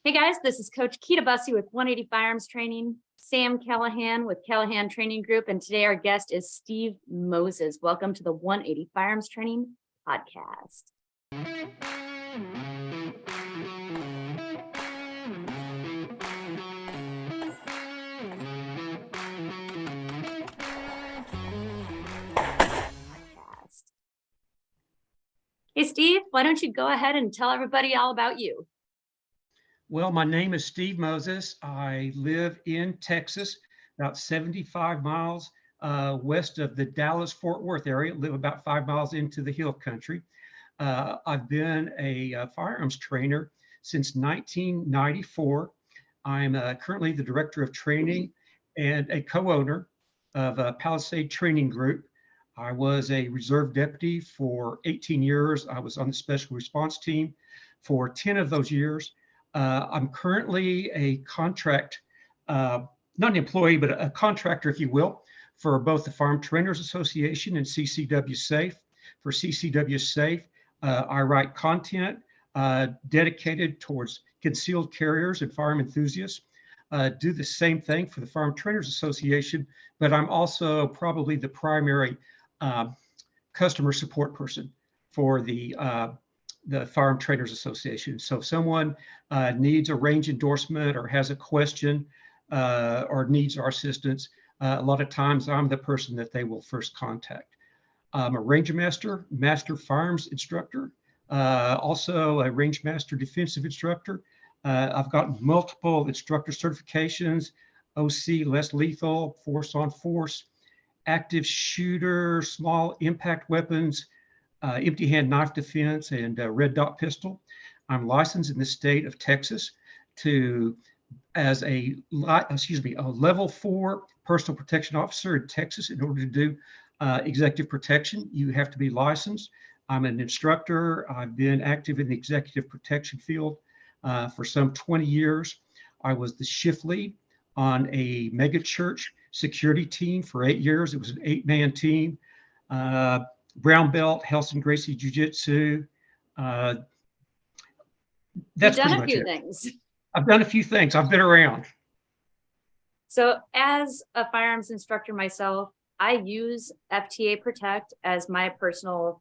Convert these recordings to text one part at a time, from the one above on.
Hey guys, this is Coach Busse with 180 Firearms Training, Sam Callahan with Callahan Training Group, and today our guest is Steve Moses. Welcome to the 180 Firearms Training Podcast. Hey Steve, why don't you go ahead and tell everybody all about you? Well, my name is Steve Moses. I live in Texas, about 75 miles west of the Dallas-Fort Worth area, live about 5 miles into the hill country. I've been a firearms trainer since 1994. I'm currently the director of training and a co-owner of Palisade Training Group. I was a reserve deputy for 18 years. I was on the special response team for 10 of those years. I'm currently a contract, not an employee, but a contractor, if you will, for both the Farm Trainers Association and CCW Safe. For CCW Safe, I write content dedicated towards concealed carriers and firearm enthusiasts. Do the same thing for the Farm Trainers Association, but I'm also probably the primary customer support person for the Firearm Trainers Association. So if someone needs a range endorsement or has a question or needs our assistance, a lot of times I'm the person that they will first contact. I'm a range master, master firearms instructor, also a range master defensive instructor. I've got multiple instructor certifications, OC, less lethal, force on force, active shooter, small impact weapons, empty hand knife defense, and red dot pistol. I'm licensed in the state of Texas as a level 4 personal protection officer in Texas. In order to do executive protection, you have to be licensed. I'm an instructor. I've been active in the executive protection field for some 20 years. I was the shift lead on a mega church security team for 8 years. It was an 8-man team. Brown belt, Helson Gracie Jiu-Jitsu. That's pretty much it. I've done a few things. I've been around. So as a firearms instructor myself, I use FTA Protect as my personal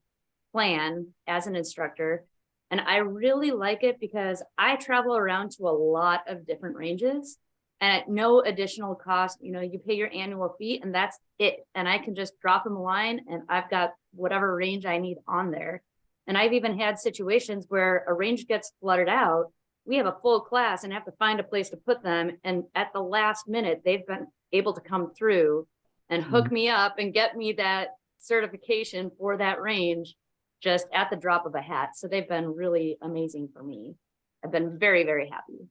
plan as an instructor. And I really like it because I travel around to a lot of different ranges. And at no additional cost, you pay your annual fee and that's it. And I can just drop them a line and I've got whatever range I need on there. And I've even had situations where a range gets flooded out. We have a full class and have to find a place to put them. And at the last minute, they've been able to come through and hook me up and get me that certification for that range just at the drop of a hat. So they've been really amazing for me. I've been very, very happy.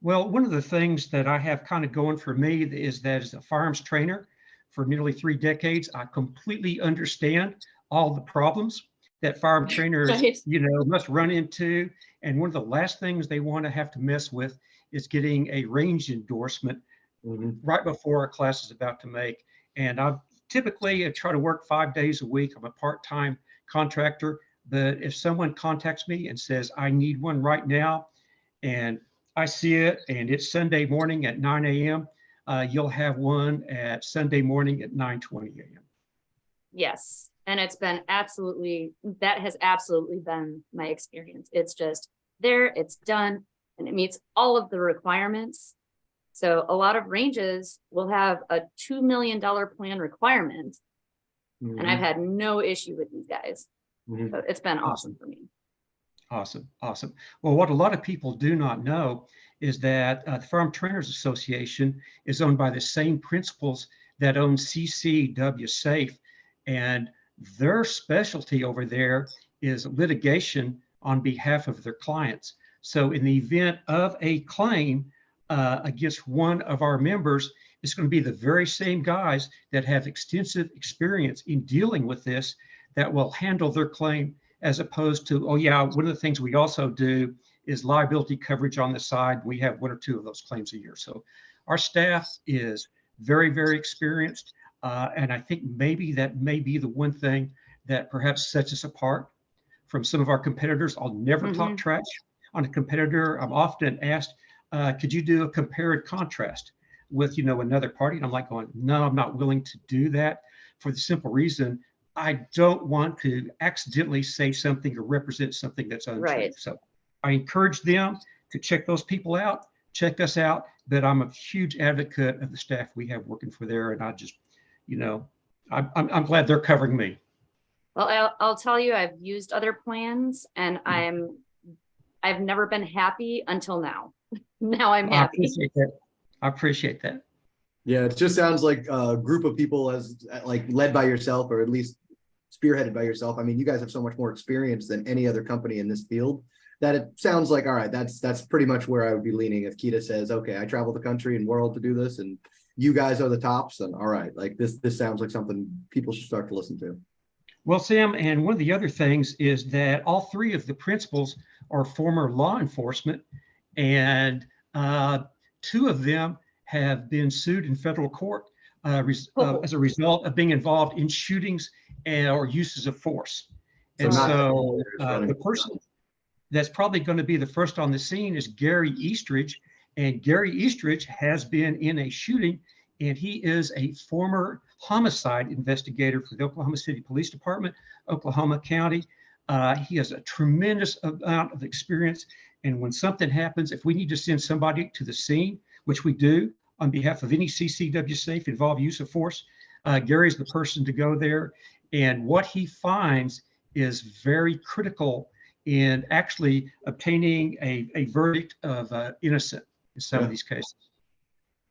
Well, one of the things that I have kind of going for me is that as a firearms trainer for nearly 3 decades, I completely understand all the problems that firearm trainers, right, must run into. And one of the last things they want to have to mess with is getting a range endorsement right before a class is about to make. And I typically try to work 5 days a week. I'm a part-time contractor, but if someone contacts me and says, I need one right now, and I see it, and it's Sunday morning at 9 a.m. You'll have one at Sunday morning at 9:20 a.m. Yes, and that has absolutely been my experience. It's just there, it's done, and it meets all of the requirements. So a lot of ranges will have a $2 million plan requirement, and I've had no issue with these guys. So it's been awesome for me. Awesome. Well, what a lot of people do not know is that the Farm Trainers Association is owned by the same principals that own CCW Safe, and their specialty over there is litigation on behalf of their clients. So in the event of a claim against one of our members, it's going to be the very same guys that have extensive experience in dealing with this that will handle their claim, as opposed to, one of the things we also do is liability coverage on the side. We have 1 or 2 of those claims a year. So our staff is very, very experienced. And I think maybe that may be the one thing that perhaps sets us apart from some of our competitors. I'll never talk trash on a competitor, I'm often asked, could you do a compare and contrast with, another party? And I'm like going, no, I'm not willing to do that for the simple reason I don't want to accidentally say something or represent something that's untrue. Right. So I encourage them to check those people out, check us out. But I'm a huge advocate of the staff we have working for there. And I just, I'm glad they're covering me. Well, I'll tell you, I've used other plans and I've never been happy until now. Now I'm happy. I appreciate that. Yeah, it just sounds like a group of people as like led by yourself, or at least spearheaded by yourself. I mean, you guys have so much more experience than any other company in this field that it sounds like, all right, that's pretty much where I would be leaning if Kita says, okay, I travel the country and world to do this, and you guys are the tops, and all right, like this sounds like something people should start to listen to. Well, Sam, and one of the other things is that all three of the principals are former law enforcement, and two of them have been sued in federal court as a result of being involved in shootings or uses of force. And so the person that's probably going to be the first on the scene is Gary Eastridge. And Gary Eastridge has been in a shooting, and he is a former homicide investigator for the Oklahoma City Police Department, Oklahoma County. He has a tremendous amount of experience. And when something happens, if we need to send somebody to the scene, which we do on behalf of any CCW safe involved use of force, Gary's the person to go there. And what he finds is very critical in actually obtaining a verdict of innocent in some of these cases.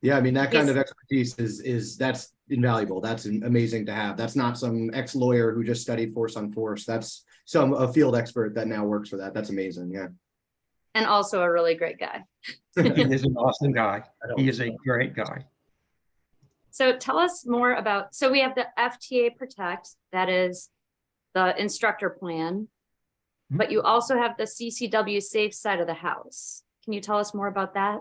Yeah, I mean, that kind of expertise is that's invaluable. That's amazing to have. That's not some ex-lawyer who just studied force on force. That's a field expert that now works for that. That's amazing. Yeah. And also a really great guy. He is an awesome guy. He is a great guy. So tell us more about, so we have the FTA Protect, that is the instructor plan, but you also have the CCW safe side of the house. Can you tell us more about that?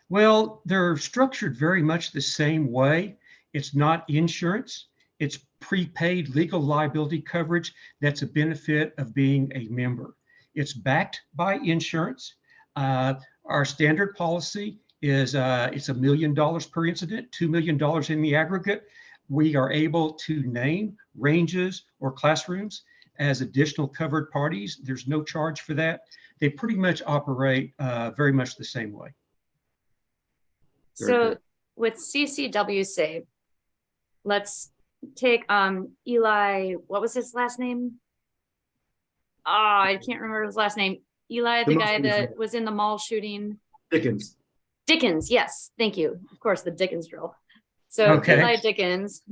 Well, they're structured very much the same way. It's not insurance. It's prepaid legal liability coverage that's a benefit of being a member. It's backed by insurance. Our standard policy is it's $1 million per incident, $2 million in the aggregate. We are able to name ranges or classrooms as additional covered parties. There's no charge for that. They pretty much operate very much the same way. So with CCW Safe, let's take Eli, what was his last name? Oh, I can't remember his last name. Eli, the guy that was in the mall shooting. Dickens. Dickens, yes, thank you. Of course, the Dickens drill. So Eli Dickens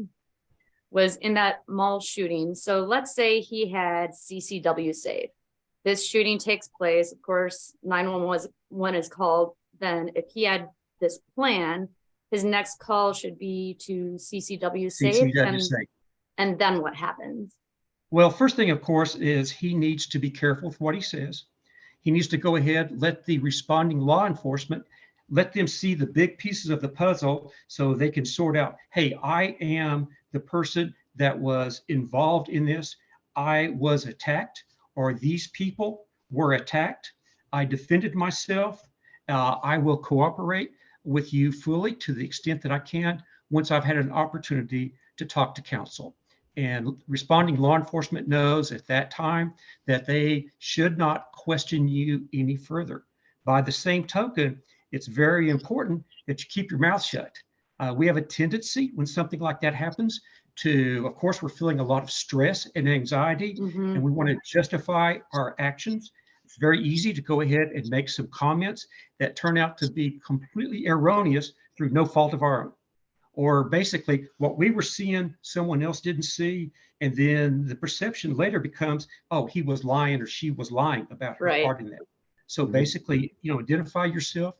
was in that mall shooting. So let's say he had CCW Safe. This shooting takes place, of course, 911 is called. Then if he had this plan, his next call should be to CCW Safe. And then what happens? Well, first thing, of course, is he needs to be careful with what he says. He needs to go ahead, let the responding law enforcement, let them see the big pieces of the puzzle so they can sort out, hey, I am the person that was involved in this. I was attacked, or these people were attacked. I defended myself. I will cooperate with you fully to the extent that I can once I've had an opportunity to talk to counsel. And responding law enforcement knows at that time that they should not question you any further. By the same token, it's very important that you keep your mouth shut. We have a tendency when something like that happens to, of course, we're feeling a lot of stress and anxiety, and we want to justify our actions. It's very easy to go ahead and make some comments that turn out to be completely erroneous through no fault of our own. Or basically what we were seeing, someone else didn't see. And then the perception later becomes, oh, he was lying or she was lying about her part in that. So basically, identify yourself,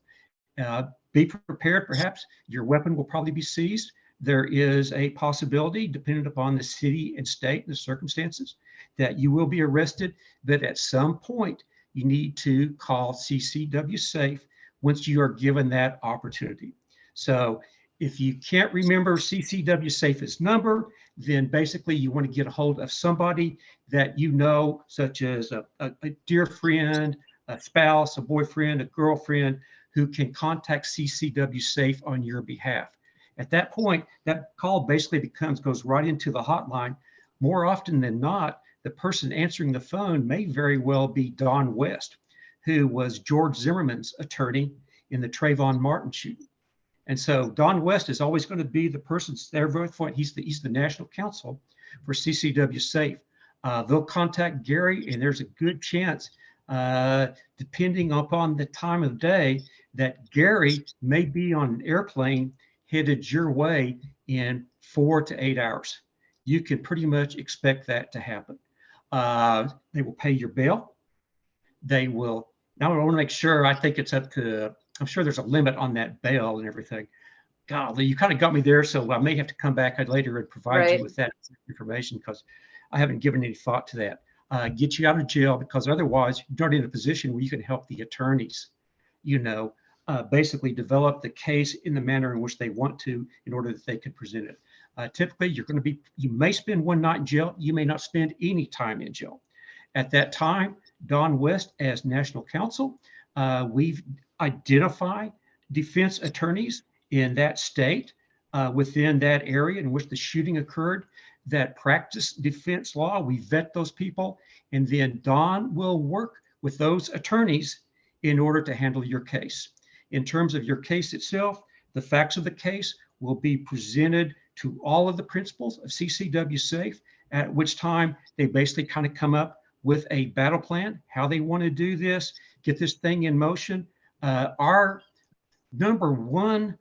be prepared. Perhaps your weapon will probably be seized. There is a possibility, depending upon the city and state and the circumstances, that you will be arrested. But at some point, you need to call CCW Safe once you are given that opportunity. So if you can't remember CCW Safe's number, then basically you want to get a hold of somebody that you know, such as a dear friend, a spouse, a boyfriend, a girlfriend who can contact CCW Safe on your behalf. At that point, that call basically goes right into the hotline. More often than not, the person answering the phone may very well be Don West, who was George Zimmerman's attorney in the Trayvon Martin shooting. And so Don West is always going to be the person there. He's the national counsel for CCW Safe. They'll contact Gary, and there's a good chance, depending upon the time of day, that Gary may be on an airplane headed your way in 4 to 8 hours. You can pretty much expect that to happen. They will pay your bail. They will. Now I want to make sure. I think it's up to. I'm sure there's a limit on that bail and everything. Golly, you kind of got me there, so I may have to come back later and provide you with that information, because I haven't given any thought to that. Get you out of jail, because otherwise you're not in a position where you can help the attorneys, basically develop the case in the manner in which they want to, in order that they can present it. Typically, you may spend one night in jail. You may not spend any time in jail. At that time, Don West, as national counsel, we've identified defense attorneys in that state, within that area in which the shooting occurred, that practice defense law. We vet those people, and then Don will work with those attorneys in order to handle your case. In terms of your case itself, the facts of the case will be presented to all of the principals of CCW Safe, at which time they basically kind of come up with a battle plan, how they want to do this, get this thing in motion. Our number one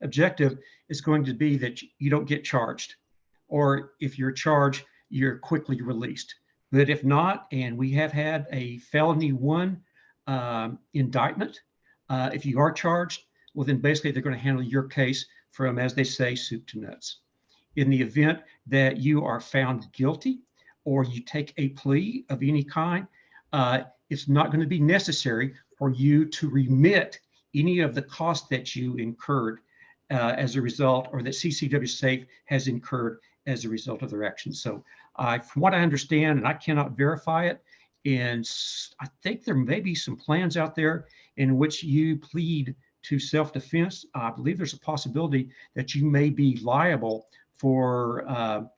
objective is going to be that you don't get charged, or if you're charged, you're quickly released. But if not, and we have had a felony 1 indictment, if you are charged, well, then basically they're going to handle your case from, as they say, soup to nuts. In the event that you are found guilty, or you take a plea of any kind, it's not going to be necessary for you to remit any of the costs that you incurred as a result, or that CCW Safe has incurred as a result of their actions. So from what I understand, and I cannot verify it, and I think there may be some plans out there in which you plead to self-defense. I believe there's a possibility that you may be liable for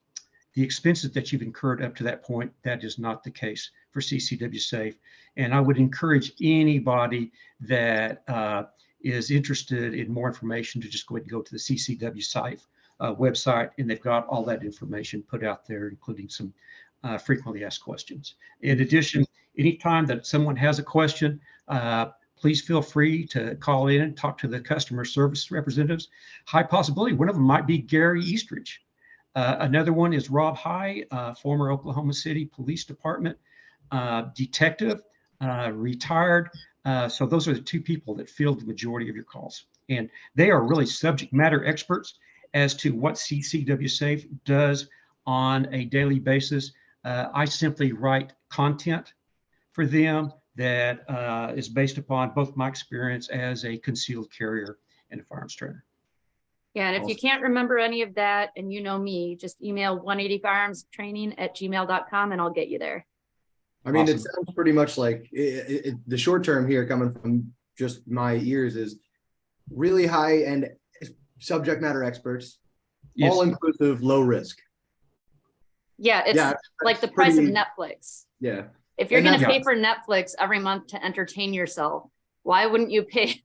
the expenses that you've incurred up to that point. That is not the case for CCW Safe. And I would encourage anybody that is interested in more information to just go ahead and go to the CCW Safe website, and they've got all that information put out there, including some frequently asked questions. In addition, anytime that someone has a question, please feel free to call in and talk to the customer service representatives. High possibility one of them might be Gary Eastridge. Another one is Rob High, former Oklahoma City Police Department detective, retired. So those are the 2 people that field the majority of your calls. And they are really subject matter experts as to what CCW Safe does on a daily basis. I simply write content for them that is based upon both my experience as a concealed carrier and a firearms trainer. Yeah, and if you can't remember any of that, and you know me, just email 180firearmstraining@gmail.com and I'll get you there. I mean, Awesome. It sounds pretty much like the short term here, coming from just my ears, is really high end subject matter experts, Yes. all inclusive, low risk. Yeah, it's like the price of Netflix. Yeah. If you're going to pay for Netflix every month to entertain yourself, why wouldn't you pay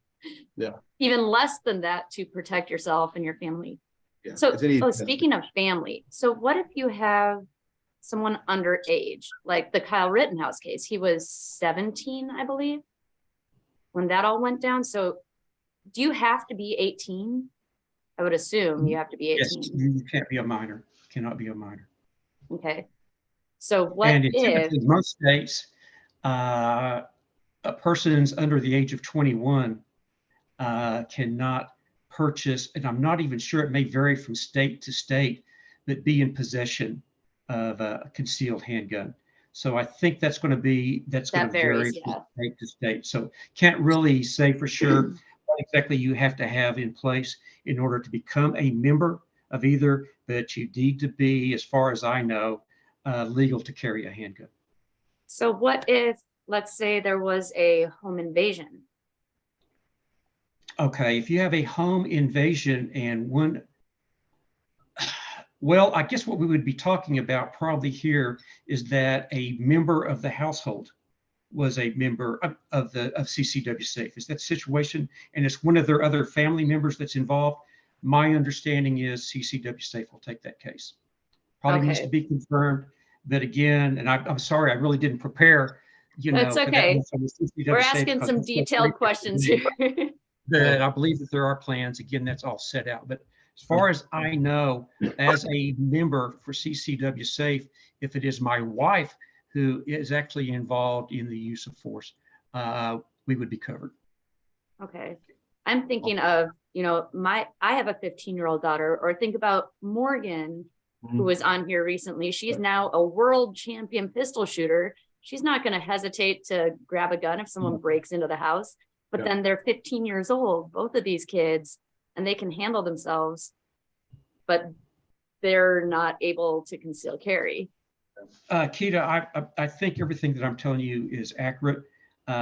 even less than that to protect yourself and your family? Yeah. So, speaking of family, so what if you have someone underage, like the Kyle Rittenhouse case? He was 17, I believe, when that all went down. So do you have to be 18? I would assume you have to be 18. Yes, you can't be a minor. Cannot be a minor. Okay. So what if in most states, a person's under the age of 21 cannot purchase, and I'm not even sure, it may vary from state to state, but be in possession of a concealed handgun. So I think that's going to vary from state to state. So can't really say for sure what exactly you have to have in place in order to become a member of either, but you need to be, as far as I know, legal to carry a handgun. So what if let's say there was a home invasion. Okay, if you have a home invasion and one, well, I guess what we would be talking about probably here is that a member of the household was a member of CCW Safe. Is that situation? And it's one of their other family members that's involved. My understanding is CCW Safe will take that case. Probably needs to be confirmed. But again, and I'm sorry, I really didn't prepare, That's okay. We're asking some detailed questions here. That I believe that there are plans. Again, that's all set out. But as far as I know, as a member for CCW Safe, if it is my wife who is actually involved in the use of force, we would be covered. Okay. I'm thinking of, I have a 15-year-old daughter, or think about Morgan, who was on here recently. She's now a world champion pistol shooter. She's not going to hesitate to grab a gun if someone breaks into the house. But then they're 15 years old, both of these kids, and they can handle themselves, but they're not able to conceal carry. Keita, I think everything that I'm telling you is accurate.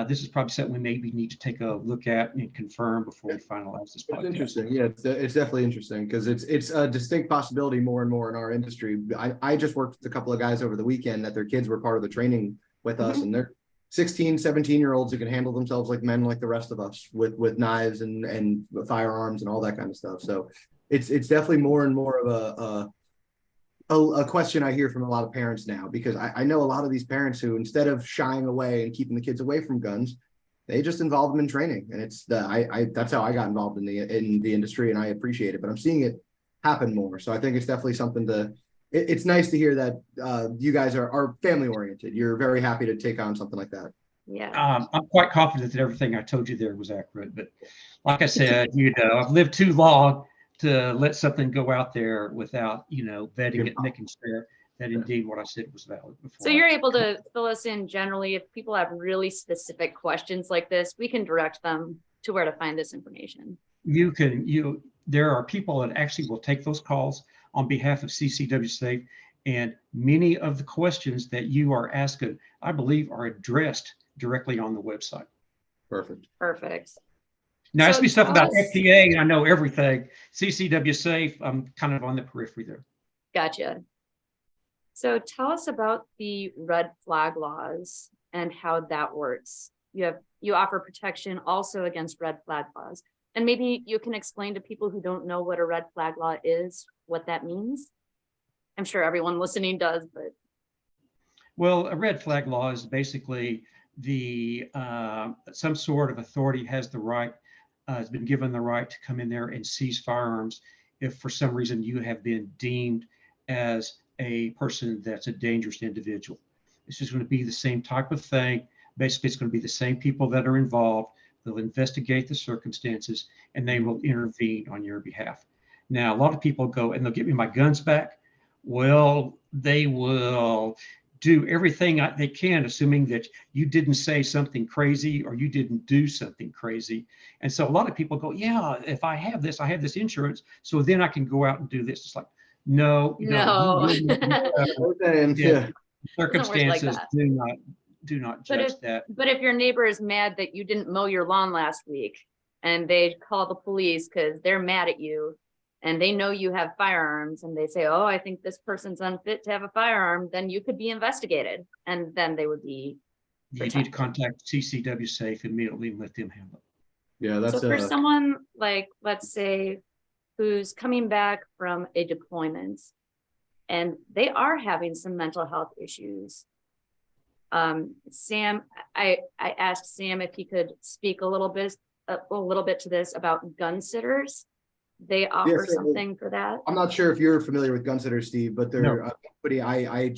This is probably something we maybe need to take a look at and confirm before we finalize this podcast. It's interesting. Yeah, it's definitely interesting because it's a distinct possibility more and more in our industry. I just worked with a couple of guys over the weekend that their kids were part of the training with us, and they're 16, 17-year-olds who can handle themselves like men, like the rest of us, with knives and firearms and all that kind of stuff. So it's definitely more and more of a question I hear from a lot of parents now, because I know a lot of these parents who, instead of shying away and keeping the kids away from guns, they just involve them in training. And it's that's how I got involved in the industry, and I appreciate it, but I'm seeing it happen more. So I think it's definitely something it's nice to hear that you guys are family oriented. You're very happy to take on something like that. Yeah. I'm quite confident that everything I told you there was accurate, but like I said, I've lived too long to let something go out there without, vetting it, making sure that indeed what I said was valid before. So you're able to fill us in generally. If people have really specific questions like this, we can direct them to where to find this information. There are people that actually will take those calls on behalf of CCW Safe, and many of the questions that you are asking, I believe, are addressed directly on the website. Perfect. Now, ask me stuff about FTA, and I know everything. CCW Safe, I'm kind of on the periphery there. Gotcha. So tell us about the red flag laws and how that works. You offer protection also against red flag laws. And maybe you can explain to people who don't know what a red flag law is, what that means. I'm sure everyone listening does, but. Well, a red flag law is basically some sort of authority has been given the right to come in there and seize firearms if for some reason you have been deemed as a person that's a dangerous individual. It's just going to be the same type of thing. Basically, it's going to be the same people that are involved. They'll investigate the circumstances and they will intervene on your behalf. Now, a lot of people go and they'll give me my guns back. Well, they will do everything they can, assuming that you didn't say something crazy or you didn't do something crazy. And so a lot of people go, yeah, if I have this insurance, so then I can go out and do this. It's like, no. Circumstances do not judge that. But if your neighbor is mad that you didn't mow your lawn last week and they call the police because they're mad at you and they know you have firearms and they say, oh, I think this person's unfit to have a firearm, then you could be investigated and then they would be protected. You need to contact CCW Safe immediately and let them handle it. Yeah, that's so for someone like, let's say, who's coming back from a deployment and they are having some mental health issues. Sam, I asked Sam if he could speak a little bit to this about gun sitters. They offer something for that. I'm not sure if you're familiar with gun sitters, Steve, but they're I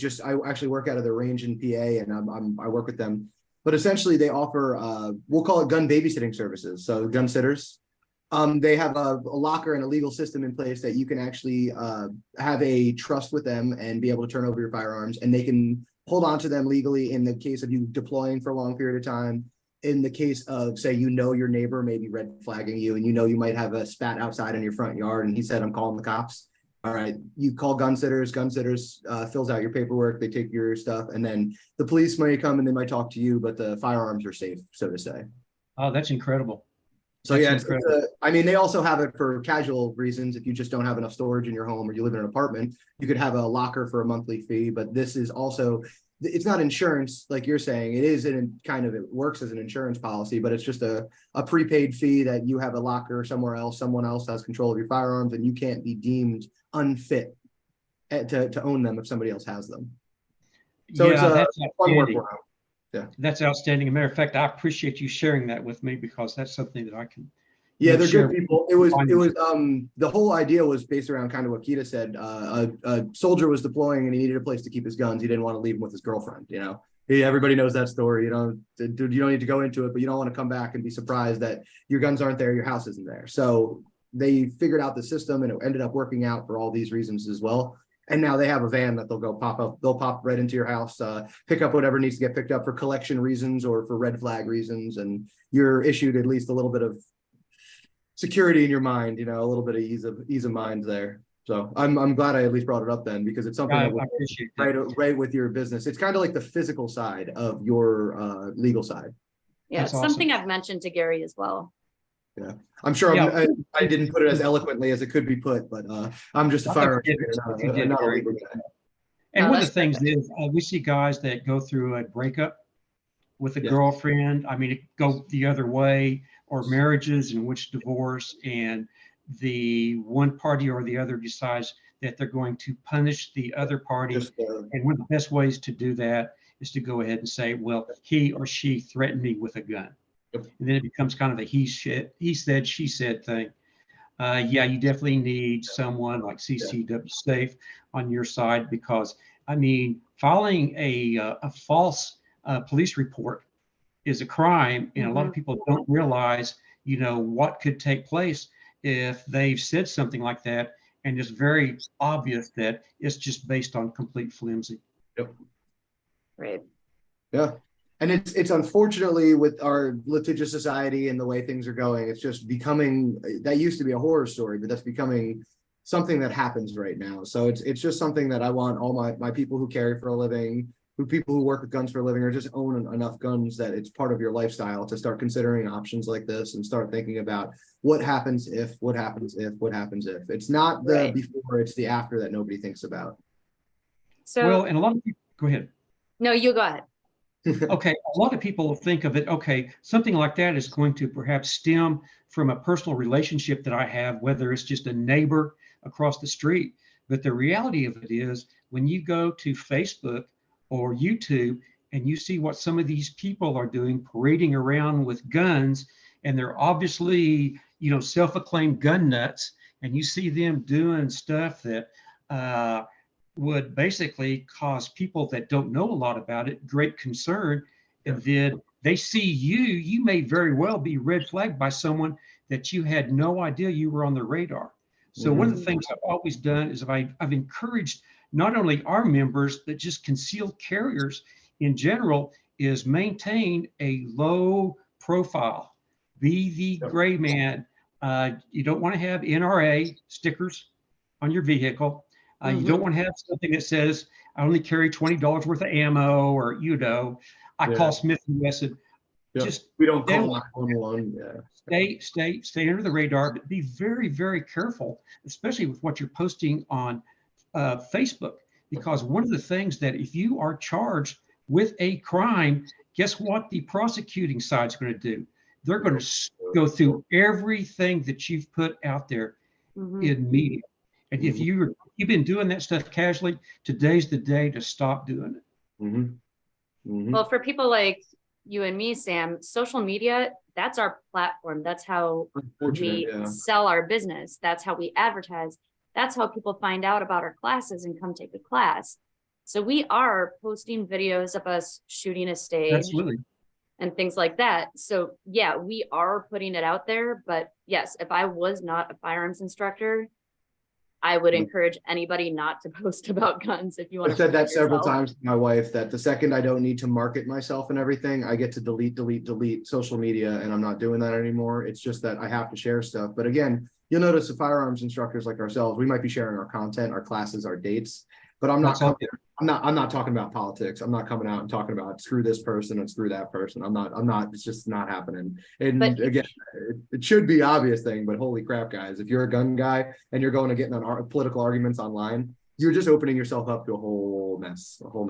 actually work out of the range in PA, and I work with them. But essentially, they offer we'll call it gun babysitting services. So gun sitters. They have a locker and a legal system in place that you can actually have a trust with them and be able to turn over your firearms, and they can hold on to them legally in the case of you deploying for a long period of time. In the case of, say, your neighbor may be red flagging you and you might have a spat outside in your front yard and he said, I'm calling the cops. All right, you call gun sitters, fills out your paperwork, they take your stuff, and then the police may come and they might talk to you, but the firearms are safe, so to say. Oh, that's incredible. So That's yeah, incredible. I mean, they also have it for casual reasons. If you just don't have enough storage in your home or you live in an apartment, you could have a locker for a monthly fee, but this is also, it's not insurance like you're saying. It is in kind of, it works as an insurance policy, but it's just a prepaid fee that you have a locker somewhere else, someone else has control of your firearms, and you can't be deemed unfit to own them if somebody else has them. So it's Yeah, a that's fun outstanding. workaround. Yeah. That's outstanding. As a matter of fact, I appreciate you sharing that with me, because that's something that I can, Yeah, they're share good people. It was the whole idea was based around kind of what Keita said. A soldier was deploying and he needed a place to keep his guns. He didn't want to leave them with his girlfriend, you know. Everybody knows that story. You know, dude, you don't need to go into it, but you don't want to come back and be surprised that your guns aren't there, your house isn't there. So they figured out the system, and it ended up working out for all these reasons as well. And now they have a van that they'll go pop up. They'll pop right into your house, pick up whatever needs to get picked up for collection reasons or for red flag reasons. And you're issued at least a little bit of security in your mind, you know, a little bit of ease of mind there. So I'm glad I at least brought it up then, because it's something I that appreciate that. right with your business. It's kind of like the physical side of your legal side. Yeah, That's it's awesome. something I've mentioned to Gary as well. Yeah, I'm sure Yeah. I didn't put it as eloquently as it could be put, but I'm just a firearms trainer, not a legal guy. And No, one of the that's things perfect. is, we see guys that go through a breakup with a Yeah. girlfriend. I mean, it go the other way, or marriages in which divorce, and the one party or the other decides that they're going to punish the other party. Just And one of the best ways to do that is to go ahead and say, well, he or she threatened me with a gun. Yep. And then it becomes kind of a he said, she said thing. Yeah, you definitely need someone like CCW Safe on your side, because I mean, filing a false police report is a crime, and a lot of people don't realize, you know, what could take place if they've said something like that, and it's very obvious that it's just based on complete flimsy. Yep. Right. Yeah. And it's unfortunately, with our litigious society and the way things are going, it's just becoming, that used to be a horror story, but that's becoming something that happens right now. So it's just something that I want all my people who carry for a living, people who work with guns for a living, or just own enough guns that it's part of your lifestyle, to start considering options like this and start thinking about what happens if. It's not the Right. before, it's the after that nobody thinks about. So, Well, and a lot of people, go ahead. no, you go ahead. Okay, a lot of people think of it, okay, something like that is going to perhaps stem from a personal relationship that I have, whether it's just a neighbor across the street. But the reality of it is, when you go to Facebook or YouTube and you see what some of these people are doing, parading around with guns, and they're obviously, you know, self-acclaimed gun nuts, and you see them doing stuff that would basically cause people that don't know a lot about it great concern. And then they see you may very well be red flagged by someone that you had no idea you were on the radar. So one of the things I've always done is I've encouraged not only our members, but just concealed carriers in general, is maintain a low profile. Be the gray man. You don't want to have NRA stickers on your vehicle. You don't want to have something that says, I only carry $20 worth of ammo, or, you know, I call Smith & Wesson. Just we don't call 911. Stay under the radar, but be very, very careful, especially with what you're posting on Facebook, because one of the things that, if you are charged with a crime, guess what the prosecuting side's going to do? They're going to go through everything that you've put out there in media. And if you've been doing that stuff casually, today's the day to stop doing it. Well, for people like you and me, Sam, social media, that's our platform. That's how we sell our business. That's how we advertise. That's how people find out about our classes and come take a class. So we are posting videos of us shooting a stage and things like that. So yeah, we are putting it out there. But yes, if I was not a firearms instructor, I would encourage anybody not to post about guns if you want I've to said that protect several yourself. times to my wife, that the second I don't need to market myself and everything, I get to delete social media, and I'm not doing that anymore. It's just that I have to share stuff. But again, you'll notice the firearms instructors like ourselves, we might be sharing our content, our classes, our dates, but I'm not talking about politics. I'm not coming out and talking about screw this person and screw that person. I'm not, it's just not happening. And But again, it should be obvious thing, but holy crap, guys, if you're a gun guy and you're going to get in political arguments online, you're just opening yourself up to a whole mess, Well,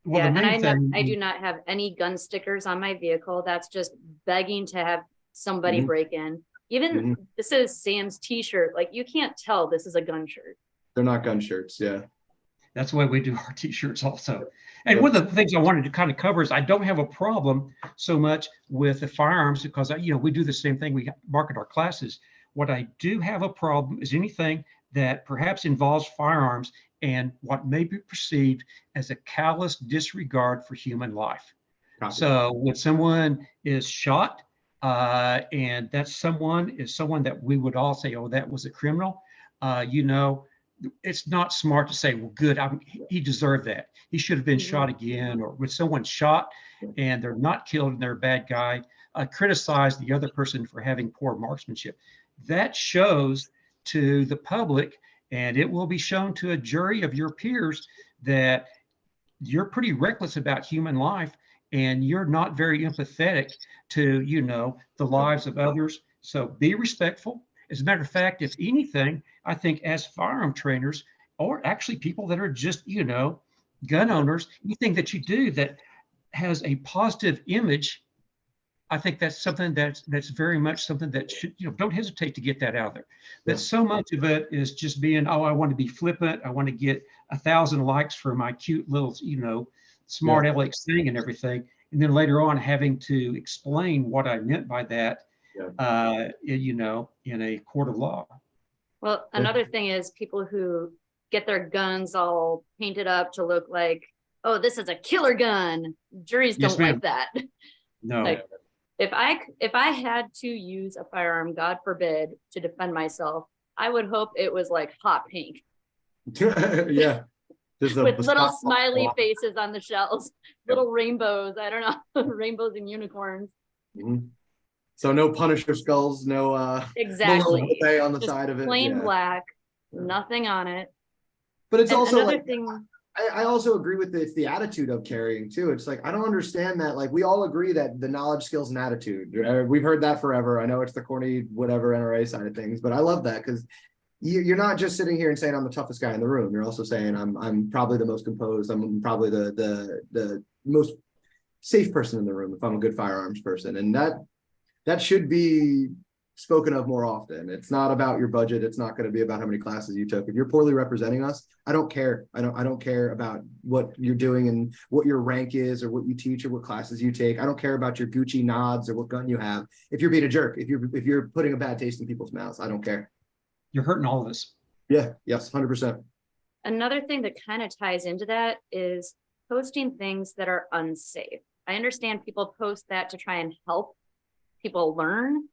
yeah, the main thing, I do not have any gun stickers on my vehicle. That's just begging to have somebody Mhm. break in. Even this is Sam's t-shirt. Like, you can't tell this is a gun shirt. They're not gun shirts. Yeah. that's why we do our t-shirts also. And one of the things I wanted to kind of cover is I don't have a problem so much with the firearms because, we do the same thing. We market our classes. What I do have a problem is anything that perhaps involves firearms and what may be perceived as a callous disregard for human life. Copy. So when someone is shot, and that someone is someone that we would all say, oh, that was a criminal, it's not smart to say, well, good, he deserved that. He should have been shot again. Or when someone's shot and they're not killed and they're a bad guy, criticize the other person for having poor marksmanship. That shows to the public, and it will be shown to a jury of your peers, that you're pretty reckless about human life and you're not very empathetic to, the lives of others. So be respectful. As a matter of fact, if anything, I think as firearm trainers, or actually people that are just, gun owners, anything that you do that has a positive image, I think that's something that's very much something that should, don't hesitate to get that out there. That so much of it is just being, oh, I want to be flippant. I want to get 1,000 likes for my cute little, smart aleck thing and everything. And then later on having to explain what I meant by that, in a court of law. Well, another thing is people who get their guns all painted up to look like, oh, this is a killer gun. Juries don't like that. No. Like, if I had to use a firearm, God forbid, to defend myself, I would hope it was like hot pink. Yeah. With little smiley faces on the shells, little rainbows. I don't know, rainbows and unicorns. So no Punisher skulls, no exactly no on the just side of it. Plain black, nothing on it. But it's also another like, thing. I also agree with it's the attitude of carrying too. It's like, I don't understand that. Like, we all agree that the knowledge, skills, and attitude, we've heard that forever. I know it's the corny, whatever NRA side of things, but I love that because you're not just sitting here and saying I'm the toughest guy in the room. You're also saying I'm probably the most composed. I'm probably the most safe person in the room if I'm a good firearms person. And that should be spoken of more often. It's not about your budget. It's not going to be about how many classes you took. If you're poorly representing us, I don't care. I don't care about what you're doing and what your rank is or what you teach or what classes you take. I don't care about your Gucci nods or what gun you have. If you're being a jerk, if you're putting a bad taste in people's mouths, I don't care. You're hurting all of us. Yeah. Yes. 100%. Another thing that kind of ties into that is posting things that are unsafe. I understand people post that to try and help people learn,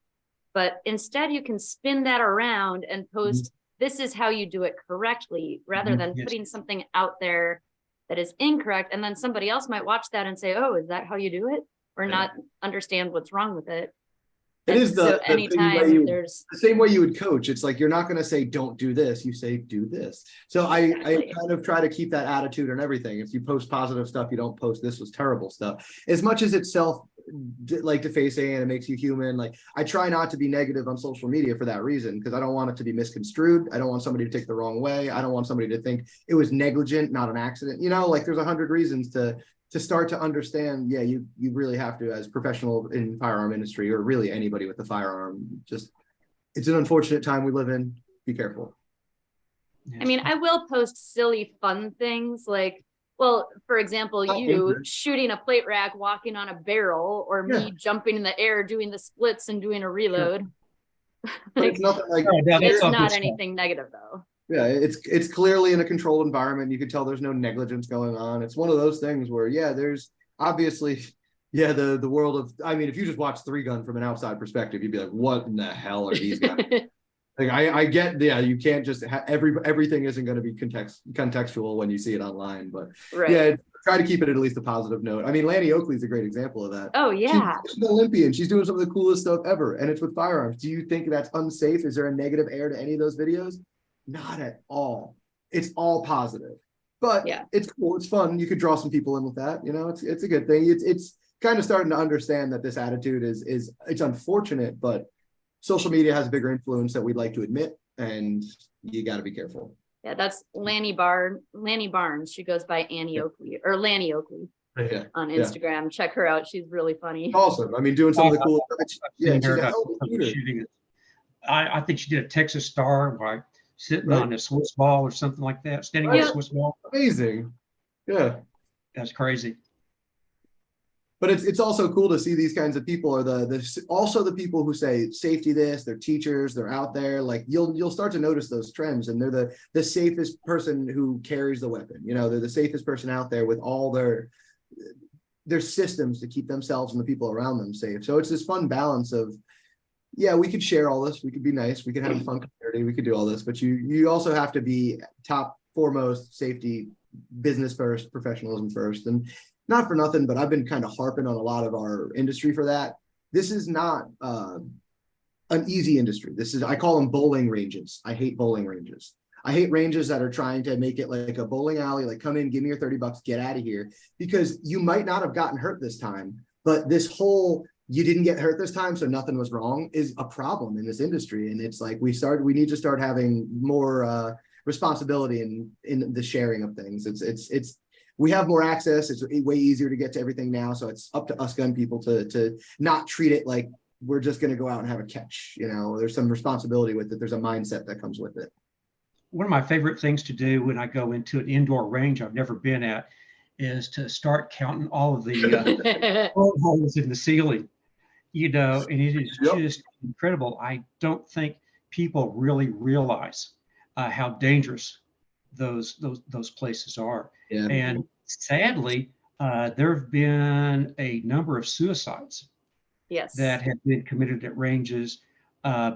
but instead you can spin that around and post, this is how you do it correctly, rather than putting something out there that is incorrect. And then somebody else might watch that and say, oh, is that how you do it? Or not understand what's wrong with it. It is the same way you would coach. It's like, you're not going to say, don't do this. You say, do this. So I kind of try to keep that attitude on everything. If you post positive stuff, you don't post this was terrible stuff. As much as it's like defacing and it makes you human, like, I try not to be negative on social media for that reason, because I don't want it to be misconstrued. I don't want somebody to take the wrong way. I don't want somebody to think it was negligent, not an accident. Like, there's 100 reasons to start to understand, you really have to, as professional in firearm industry, or really anybody with a firearm, just, it's an unfortunate time we live in. Be careful. I mean, I will post silly, fun things like, well, for example, you shooting a plate rack, walking on a barrel, or me jumping in the air, doing the splits and doing a reload. Like, it's nothing like it's not anything negative though. Yeah, it's clearly in a controlled environment. You can tell there's no negligence going on. It's one of those things where, there's obviously, the world of, I mean, if you just watch 3 Gun from an outside perspective, you'd be like, what in the hell are these guys? Like I get, yeah, you can't just everything isn't going to be contextual when you see it online, but Right. yeah, try to keep it at least a positive note. I mean, Lanny Oakley is a great example of that. Oh yeah. She's an Olympian. She's doing some of the coolest stuff ever, and it's with firearms. Do you think that's unsafe? Is there a negative air to any of those videos? Not at all. It's all positive, but Yeah. it's cool. It's fun. You could draw some people in with that. You know, it's a good thing. It's kind of starting to understand that this attitude is it's unfortunate, but social media has a bigger influence that we'd like to admit, and you got to be careful. Yeah, that's Lanny Barnes. She goes by Annie Oakley or Lanny Oakley Yeah, on Instagram. Check her out. She's really funny. awesome. I mean, doing some of the cool I've yeah, seen she's her a hell of a shooter. shooting. I think she did a Texas Star by sitting Right. on a Swiss ball or something like that, standing Right. on a Swiss ball. Amazing. Yeah. That's crazy. But it's also cool to see these kinds of people are also the people who say safety this, they're teachers, they're out there. Like you'll start to notice those trends, and they're the safest person who carries the weapon. You know, they're the safest person out there with all their systems to keep themselves and the people around them safe. So it's this fun balance of, yeah, we could share all this, we could be nice, we could have a fun community, we could do all this, but you also have to be top foremost safety, business first, professionalism first. And not for nothing, but I've been kind of harping on a lot of our industry for that. This is not an easy industry. I call them bowling ranges. I hate bowling ranges. I hate ranges that are trying to make it like a bowling alley, like come in, give me your $30, get out of here, because you might not have gotten hurt this time, but this whole you didn't get hurt this time, so nothing was wrong is a problem in this industry. And it's like we need to start having more responsibility in the sharing of things. We have more access. It's way easier to get to everything now. So it's up to us gun people to not treat it like we're just going to go out and have a catch. You know, there's some responsibility with it. There's a mindset that comes with it. One of my favorite things to do when I go into an indoor range I've never been at is to start counting all of the holes in the ceiling, you know, and it is just incredible. I don't think people really realize how dangerous those places are. Yeah. And sadly, there have been a number of suicides that have been committed at ranges,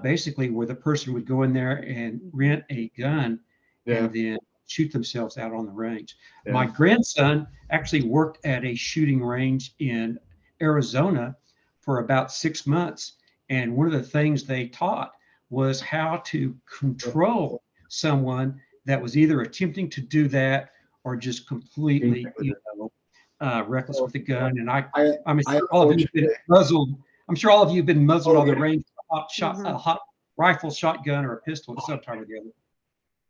basically where the person would go in there and rent a gun and then shoot themselves out on the range. My grandson actually worked at a shooting range in Arizona for about 6 months. And one of the things they taught was how to control someone that was either attempting to do that or just completely, reckless with a gun. And I'm sure all of you have been muzzled. I'm sure all of you have been muzzled on the range, a hot rifle, shotgun, or a pistol at some time or the other.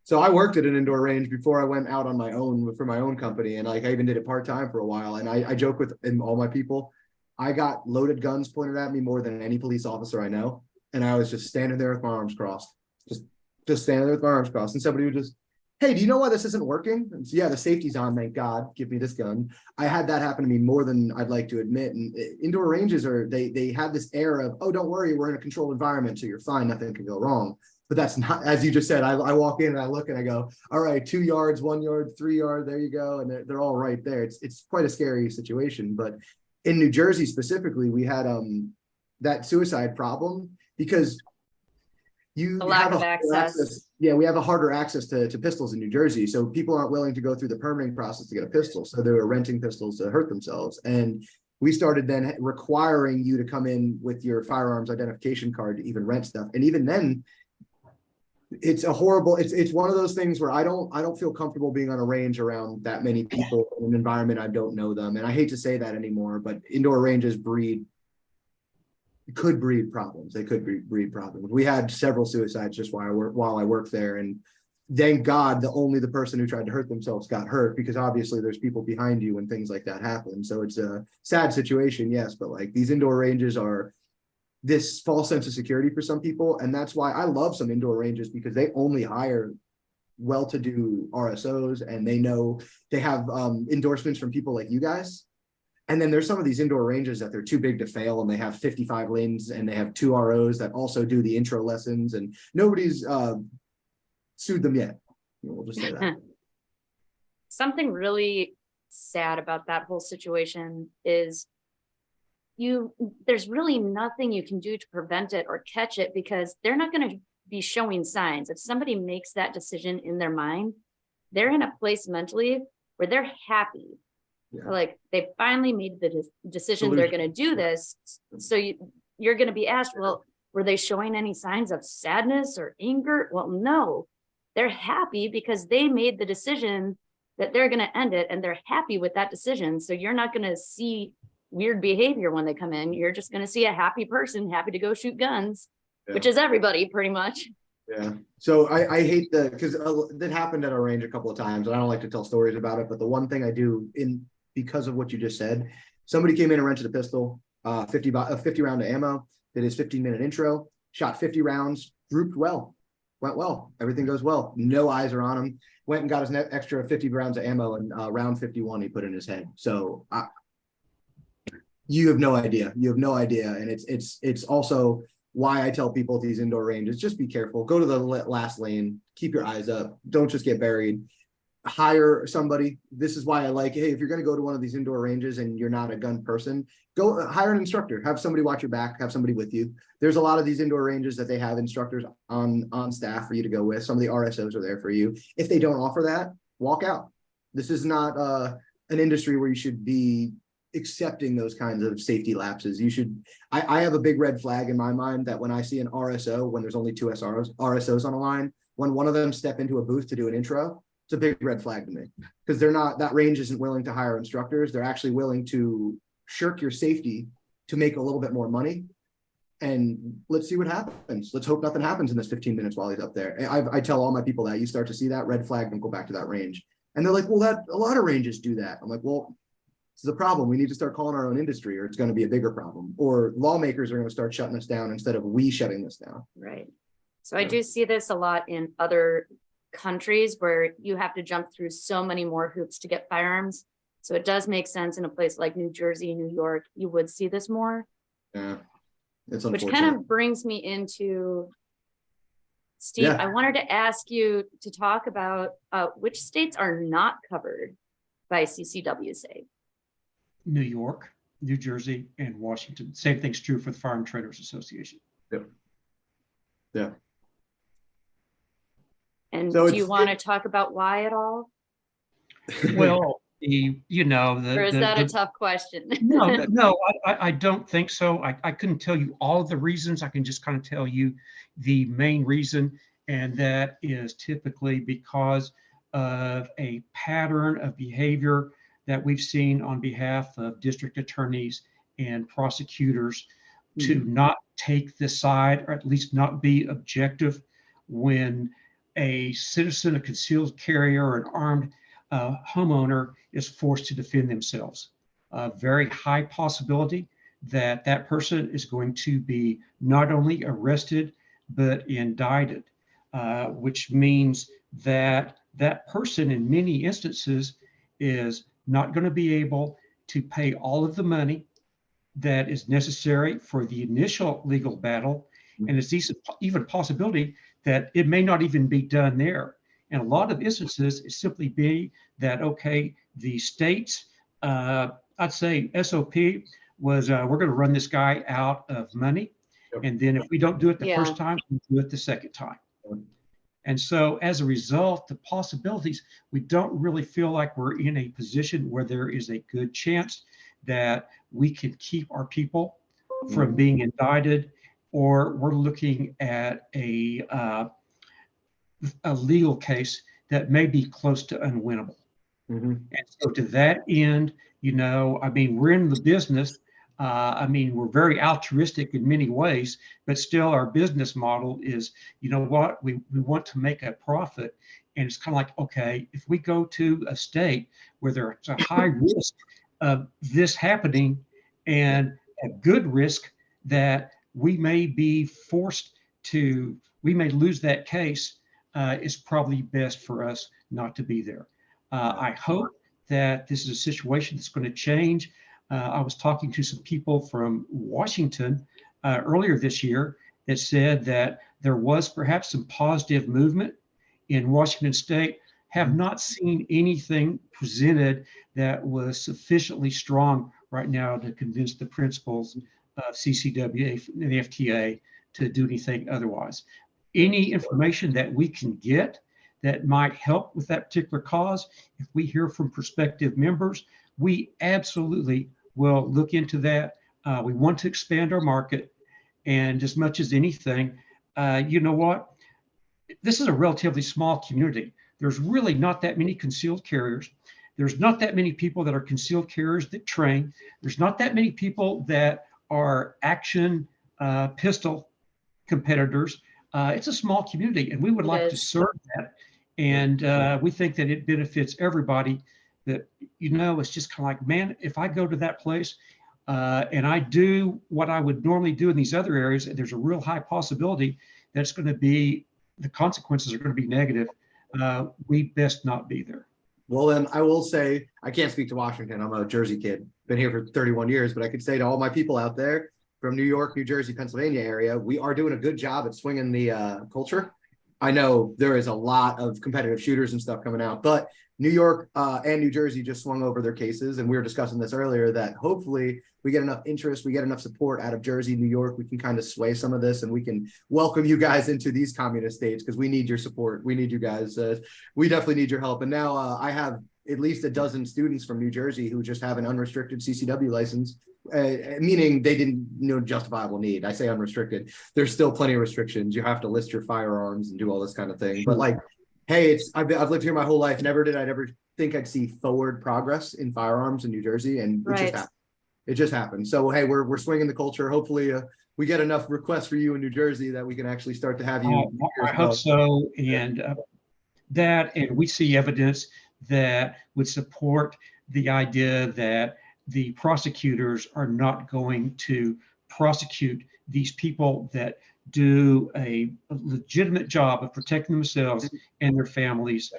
So I worked at an indoor range before I went out on my own for my own company, and like I even did it part-time for a while. And I joke with all my people, I got loaded guns pointed at me more than any police officer I know, and I was just standing there with my arms crossed, just standing there with my arms crossed, and somebody would just, hey, do you know why this isn't working? And so, yeah, the safety's on, thank God, give me this gun. I had that happen to me more than I'd like to admit. And indoor ranges they have this air of, oh, don't worry, we're in a controlled environment, so you're fine, nothing can go wrong. But that's not, as you just said, I walk in and I look and I go, all right, 2 yards, 1 yard, 3 yard, there you go. And they're all right there. It's quite a scary situation. But in New Jersey specifically, we had that suicide problem because you a lack of access. Yeah, we have a harder access to pistols in New Jersey. So people aren't willing to go through the permitting process to get a pistol. So they were renting pistols to hurt themselves. And we started then requiring you to come in with your firearms identification card to even rent stuff. And even then, it's a horrible, it's one of those things where I don't feel comfortable being on a range around that many people in an environment I don't know them. And I hate to say that anymore, but indoor ranges could breed problems. They could breed problems. We had several suicides just while I worked there. And thank God the person who tried to hurt themselves got hurt, because obviously there's people behind you when things like that happen. So it's a sad situation, yes, but like these indoor ranges are this false sense of security for some people. And that's why I love some indoor ranges, because they only hire well-to-do RSOs, and they have endorsements from people like you guys. And then there's some of these indoor ranges that they're too big to fail, and they have 55 lanes, and they have 2 ROs that also do the intro lessons, and nobody's sued them yet. We'll just say that. Something really sad about that whole situation is there's really nothing you can do to prevent it or catch it, because they're not going to be showing signs. If somebody makes that decision in their mind, they're in a place mentally where they're happy. Yeah. Like they finally made the decision they're going to do this. So you're going to be asked, well, were they showing any signs of sadness or anger? Well, no, they're happy because they made the decision that they're going to end it, and they're happy with that decision. So you're not going to see weird behavior when they come in. You're just going to see a happy person, happy to go shoot guns, which is everybody pretty much. Yeah. So I hate because that happened at our range a couple of times, and I don't like to tell stories about it. But the one thing I do because of what you just said, somebody came in and rented a pistol, 50 round of ammo, did his 15-minute intro, shot 50 rounds, grouped well, went well, everything goes well. No eyes are on him. Went and got his extra 50 rounds of ammo, and round 51 he put in his head. So you have no idea. You have no idea, and it's also why I tell people at these indoor ranges, just be careful. Go to the last lane. Keep your eyes up. Don't just get buried. Hire somebody. This is why I like, hey, if you're going to go to one of these indoor ranges and you're not a gun person, go hire an instructor. Have somebody watch your back. Have somebody with you. There's a lot of these indoor ranges that they have instructors on staff for you to go with. Some of the RSOs are there for you. If they don't offer that, walk out. This is not an industry where you should be accepting those kinds of safety lapses. You should. I have a big red flag in my mind that when I see an RSO, when there's only two RSOs on a line, when one of them step into a booth to do an intro, it's a big red flag to me, because that range isn't willing to hire instructors. They're actually willing to shirk your safety to make a little bit more money. And let's see what happens. Let's hope nothing happens in this 15 minutes while he's up there. I tell all my people that you start to see that red flag, don't go back to that range. And they're like, well, a lot of ranges do that. I'm like, well, this is a problem. We need to start calling our own industry, or it's going to be a bigger problem. Or lawmakers are going to start shutting us down instead of we shutting this down. Right. So I do see this a lot in other countries where you have to jump through so many more hoops to get firearms. So it does make sense in a place like New Jersey, New York, you would see this more. Yeah, it's which unfortunate. kind of brings me into, Steve, I wanted to ask you to talk about which states are not covered by CCWSA. New York, New Jersey, and Washington. Same thing's true for the Firearm Traders Association. Yep. Yeah. And so do you want to talk about why at all? Well, or is that a tough question? No, I don't think so. I couldn't tell you all of the reasons. I can just kind of tell you the main reason, and that is typically because of a pattern of behavior that we've seen on behalf of district attorneys and prosecutors to not take the side, or at least not be objective, when a citizen, a concealed carrier, or an armed homeowner is forced to defend themselves. A very high possibility that that person is going to be not only arrested, but indicted, which means that that person in many instances is not going to be able to pay all of the money that is necessary for the initial legal battle. And it's even a possibility that it may not even be done there. In a lot of instances, it simply be that, okay, the state's, I'd say SOP was, we're going to run this guy out of money. And then if we don't do it the first time, we do it the second time. And so as a result, the possibilities, we don't really feel like we're in a position where there is a good chance that we can keep our people from being indicted, or we're looking at a legal case that may be close to unwinnable. And so to that end, we're in the business. We're very altruistic in many ways, but still our business model is, we want to make a profit. And it's kind of like, okay, if we go to a state where there's a high risk of this happening and a good risk that we may be we may lose that case, it's probably best for us not to be there. I hope that this is a situation that's going to change. I was talking to some people from Washington earlier this year that said that there was perhaps some positive movement in Washington State. Have not seen anything presented that was sufficiently strong right now to convince the principals of CCWA and the FTA to do anything otherwise. any information that we can get that might help with that particular cause, if we hear from prospective members, we absolutely will look into that. We want to expand our market, and as much as anything, you know what? This is a relatively small community. There's really not that many concealed carriers. There's not that many people that are concealed carriers that train. There's not that many people that are action pistol competitors. It's a small community, and we would like to serve that. And we think that it benefits everybody. That, you know, it's just kind of like, man, if I go to that place and I do what I would normally do in these other areas, there's a real high possibility that it's going to be, the consequences are going to be negative. We best not be there. Well, then I will say, I can't speak to Washington. I'm a Jersey kid, been here for 31 years, but I could say to all my people out there from New York, New Jersey, Pennsylvania area, we are doing a good job at swinging the culture. I know there is a lot of competitive shooters and stuff coming out, but New York and New Jersey just swung over their cases. And we were discussing this earlier, that hopefully we get enough interest, we get enough support out of Jersey, New York, we can kind of sway some of this, and we can welcome you guys into these communist states, because we need your support. We need you guys. We definitely need your help. And now I have at least a dozen students from New Jersey who just have an unrestricted CCW license, meaning they didn't know justifiable need. I say unrestricted. There's still plenty of restrictions. You have to list your firearms and do all this kind of thing. But like, hey, I've lived here my whole life. Never did I ever think I'd see forward progress in firearms in New Jersey, and it just happened. It just happened. So hey, we're swinging the culture. Hopefully, we get enough requests for you in New Jersey that we can actually start to have you. I hope so, and and we see evidence that would support the idea that the prosecutors are not going to prosecute these people that do a legitimate job of protecting themselves and their families,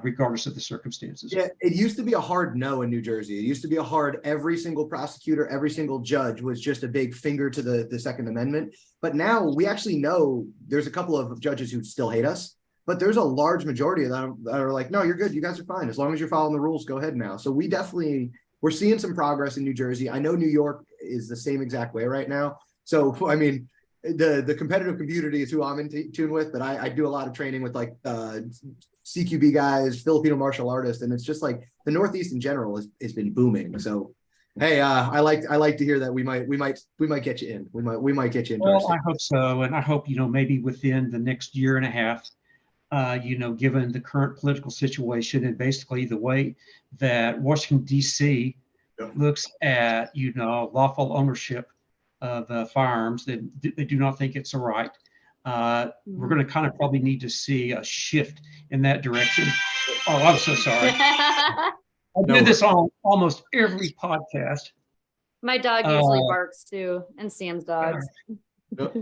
regardless of the circumstances. Yeah, it used to be a hard no in New Jersey. It used to be a hard, every single prosecutor, every single judge was just a big finger to the Second Amendment. But now we actually know there's a couple of judges who still hate us, but there's a large majority of them that are like, no, you're good. You guys are fine. As long as you're following the rules, go ahead now. So we're seeing some progress in New Jersey. I know New York is the same exact way right now. So, I mean, the competitive community is who I'm in tune with, but I do a lot of training with like CQB guys, Filipino martial artists, and it's just like the Northeast in general has been booming. So, hey, I like to hear that we might get you in. We might get you in. Well, I hope so, and I hope, you know, maybe within the next year and a half, you know, given the current political situation and basically the way that Washington, D.C. looks at, you know, lawful ownership of firearms, that they do not think it's a right. We're going to kind of probably need to see a shift in that direction. Oh, I'm so sorry. I do this on almost every podcast. My dog usually barks too, and Sam's dogs.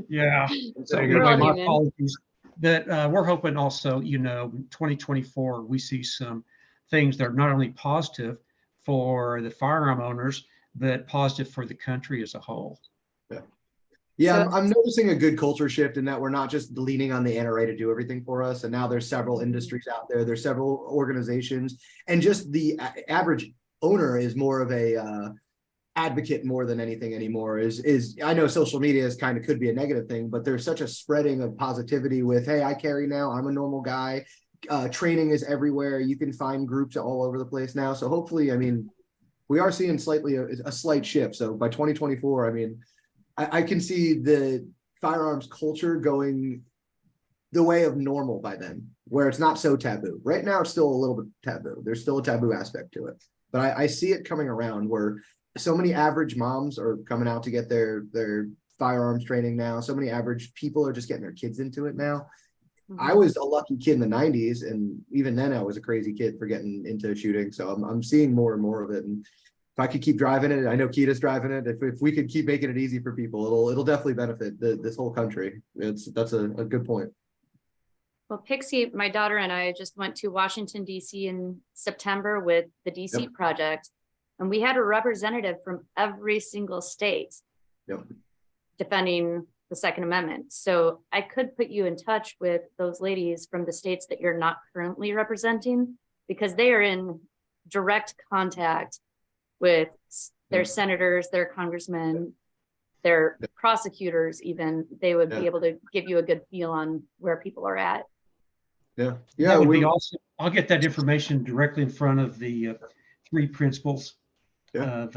Yeah. So anyway, my apologies. That we're hoping also, you know, 2024, we see some things that are not only positive for the firearm owners, but positive for the country as a whole. Yeah, I'm noticing a good culture shift in that we're not just leaning on the NRA to do everything for us. And now there's several industries out there. There's several organizations, and just the average owner is more of a advocate more than anything anymore. Is I know social media is kind of could be a negative thing, but there's such a spreading of positivity with, hey, I carry now. I'm a normal guy. Training is everywhere. You can find groups all over the place now. So hopefully, I mean, we are seeing a slight shift. So by 2024, I mean, I can see the firearms culture going the way of normal by then, where it's not so taboo. Right now, it's still a little bit taboo. There's still a taboo aspect to it. But I see it coming around where so many average moms are coming out to get their firearms training now. So many average people are just getting their kids into it now. I was a lucky kid in the 90s, and even then I was a crazy kid for getting into shooting. So I'm seeing more and more of it. And if I could keep driving it, I know Keita's driving it. If we could keep making it easy for people, it'll definitely benefit this whole country. That's a good point. Well, Pixie, my daughter and I just went to Washington, D.C. in September with the D.C. Project, and we had a representative from every single state defending the Second Amendment. So I could put you in touch with those ladies from the states that you're not currently representing, because they are in direct contact with their senators, their congressmen, their prosecutors even, they would be Yeah. able to give you a good feel on where people are at. Yeah. That would be awesome. I'll get that information directly in front of the 3 principals Yeah.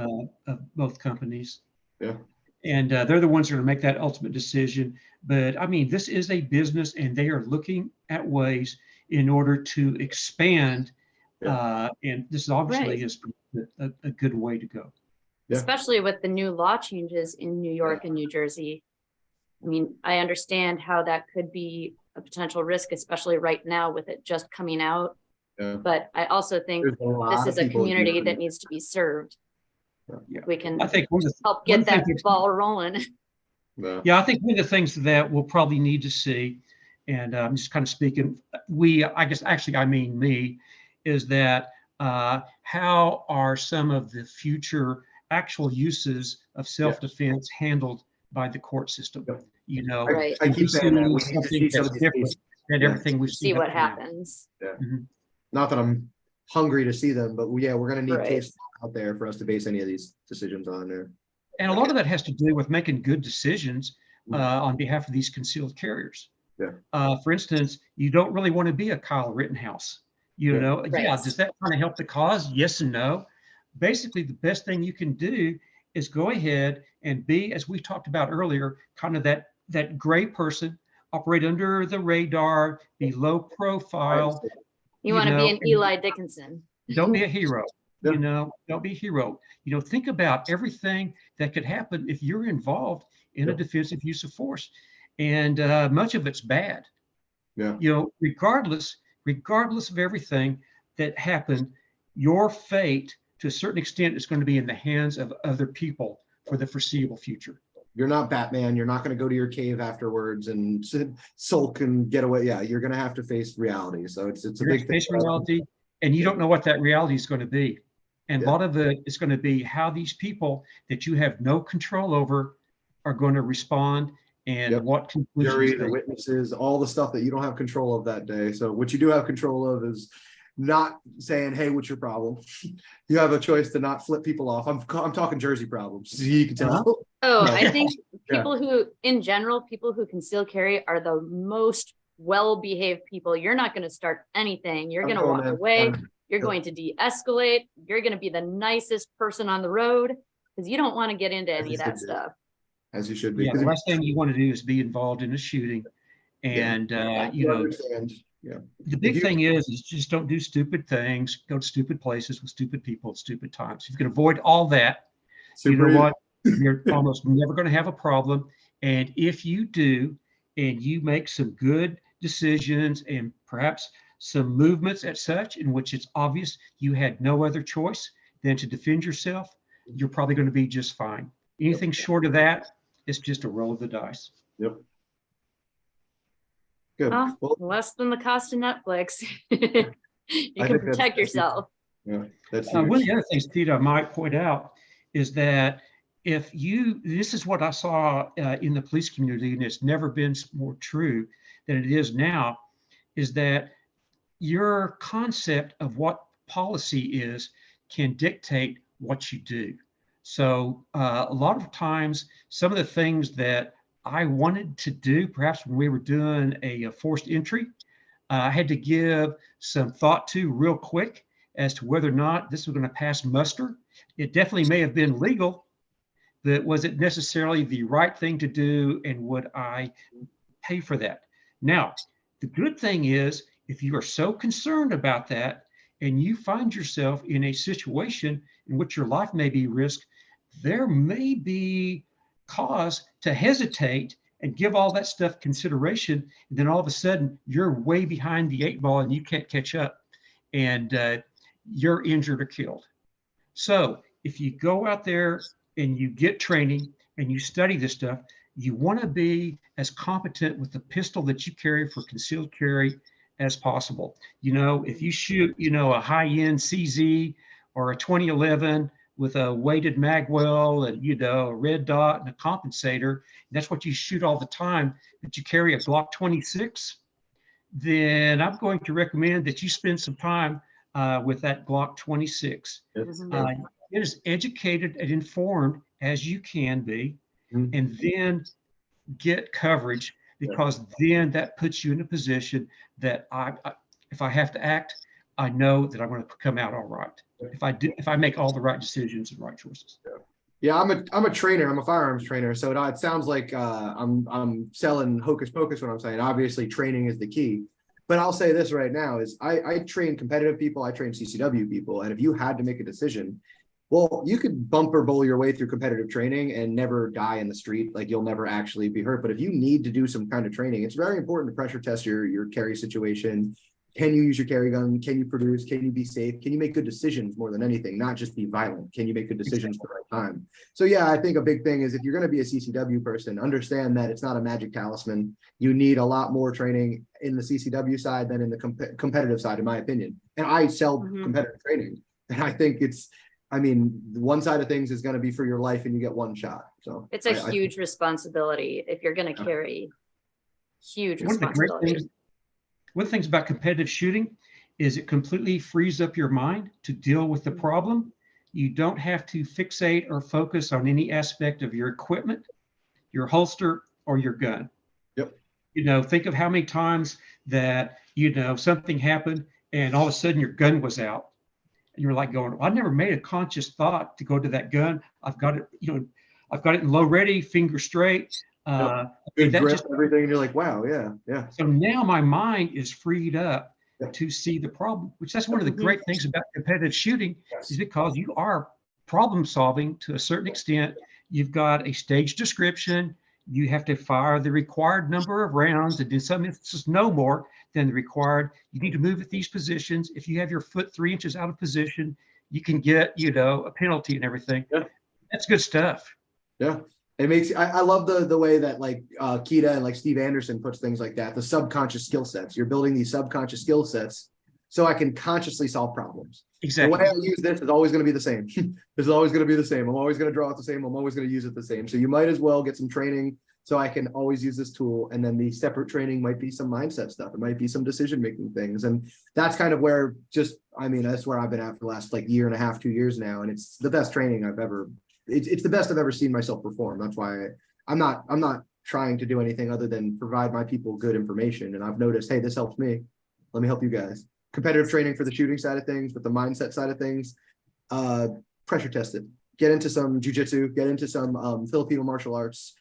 of both companies. Yeah. And they're the ones that are going to make that ultimate decision. But I mean, this is a business and they are looking at ways in order to expand. And this obviously Right. is a good way to go. Yeah. Especially with the new law changes in New York and New Jersey. I mean, I understand how that could be a potential risk, especially right now with it just coming out. Yeah. But I also think There's a lot this of is a people community here. that needs to be served. Yeah. We can I think help get that thing- ball rolling. Yeah, I think one of the things that we'll probably need to see, and I'm just kind of speaking, I guess actually I mean me, is that how are some of the future actual uses of self-defense handled by the court system? Yep. You know, Right. I keep saying that we need to something see some that's of these different cases. than Yeah. everything we've See seen what up to now. happens. Not that I'm hungry to see them, but we're going to need Right. cases out there for us to base any of these decisions on there. And a lot of that has to do with making good decisions on behalf of these concealed carriers. Yeah. For instance, you don't really want to be a Kyle Rittenhouse. You Yeah. know, Right. yeah, does that kind of help the cause? Yes and no. Basically, the best thing you can do is go ahead and be, as we talked about earlier, kind of that gray person, operate under the radar, be low profile. You want to be know, an Eli Dickinson. Don't be a hero. Yeah. You know, don't be a hero. You know, think about everything that could happen if you're involved in a Yeah. defensive use of force, and much of it's bad. Yeah. You know, regardless of everything that happened, your fate, to a certain extent, is going to be in the hands of other people for the foreseeable future. You're not Batman. You're not going to go to your cave afterwards and sulk and get away. Yeah, you're going to have to face reality. So it's a big thing. Reality, and you don't know what that reality is going to be. And Yeah. a lot of it is going to be how these people that you have no control over are going to respond, and Yep. what conclusions Jury, they. the witnesses, all the stuff that you don't have control of that day. So what you do have control of is not saying, "Hey, what's your problem?" You have a choice to not flip people off. I'm talking Jersey problems. So you can tell. Oh, Yeah. I think Yeah. people who, in general, people who conceal carry are the most well-behaved people. You're not going to start anything. You're going to walk away. You're going to de-escalate. You're going to be the nicest person on the road because you don't want to get into any of that stuff. As you should be. Yeah, the last thing you want to do is be involved in a shooting. And, you know, Yeah. the big thing is just don't do stupid things, go to stupid places with stupid people at stupid times. If you can avoid all that, you know what? You're almost never going to have a problem. And if you do, and you make some good decisions and perhaps some movements at such in which it's obvious you had no other choice than to defend yourself, you're probably going to be just fine. Anything short of that, it's just a roll of the dice. Yep. Good. Oh, Well, less than the cost of Netflix. You can protect yourself. yeah, that's One of huge. the other things, Peter, I might point out is that this is what I saw in the police community, and it's never been more true than it is now, is that your concept of what policy is can dictate what you do. So a lot of times, some of the things that I wanted to do, perhaps when we were doing a forced entry, I had to give some thought to real quick as to whether or not this was going to pass muster. It definitely may have been legal, but was it necessarily the right thing to do, and would I pay for that? Now, the good thing is, if you are so concerned about that and you find yourself in a situation in which your life may be risked, there may be cause to hesitate and give all that stuff consideration. And then all of a sudden you're way behind the 8 ball and you can't catch up, and you're injured or killed. So if you go out there and you get training and you study this stuff, you want to be as competent with the pistol that you carry for concealed carry as possible. You know, if you shoot, you know, a high-end CZ or a 2011 with a weighted magwell and, you know, a red dot and a compensator, and that's what you shoot all the time, but you carry a Glock 26, then I'm going to recommend that you spend some time with that Glock 26. Get as educated and informed as you can be. and then get coverage, because then that puts you in a position that if I have to act, I know that I'm going to come out all right. If I make all the right decisions and right choices. Yeah, I'm a trainer. I'm a firearms trainer. So it sounds like I'm selling hocus pocus when I'm saying obviously training is the key. But I'll say this right now is I train competitive people, I train CCW people, and if you had to make a decision, well, you could bumper bowl your way through competitive training and never die in the street. Like you'll never actually be hurt. But if you need to do some kind of training, it's very important to pressure test your carry situation. Can you use your carry gun? Can you produce? Can you be safe? Can you make good decisions more than anything? Not just be violent. Can you make good decisions at the right time? So yeah, I think a big thing is if you're going to be a CCW person, understand that it's not a magic talisman. You need a lot more training in the CCW side than in the competitive side, in my opinion. And I sell competitive training, and I think one side of things is going to be for your life, and you get one shot. So it's a huge responsibility if you're going to carry. Huge responsibility. One of the things about competitive shooting is it completely frees up your mind to deal with the problem. You don't have to fixate or focus on any aspect of your equipment, your holster, or your gun. Yep. Think of how many times that, something happened and all of a sudden your gun was out. And you're like going, well, I never made a conscious thought to go to that gun. I've got it, I've got it in low ready, finger straight. Good grip, everything, and you're like, wow, yeah. So now my mind is freed up to see the problem, which that's one of the great things about competitive shooting, is because you are problem solving to a certain extent. You've got a stage description. You have to fire the required number of rounds, and in some instances, no more than the required. You need to move at these positions. If you have your foot 3 inches out of position, you can get, a penalty and everything. Yeah. That's good stuff. Yeah. It makes I love the way that like Keita and like Steve Anderson puts things like that. The subconscious skill sets. You're building these subconscious skill sets so I can consciously solve problems. Exactly. The way I use this is always going to be the same. This is always going to be the same. I'm always going to draw it the same. I'm always going to use it the same. So you might as well get some training so I can always use this tool. And then the separate training might be some mindset stuff. It might be some decision-making things. And that's kind of where that's where I've been at for the last like year and a half, 2 years now. And it's the best training I've ever it's the best I've ever seen myself perform. That's why I'm not trying to do anything other than provide my people good information. And I've noticed, hey, this helps me. Let me help you guys. Competitive training for the shooting side of things, but the mindset side of things, pressure test it. Get into some jujitsu, get into some Filipino martial arts,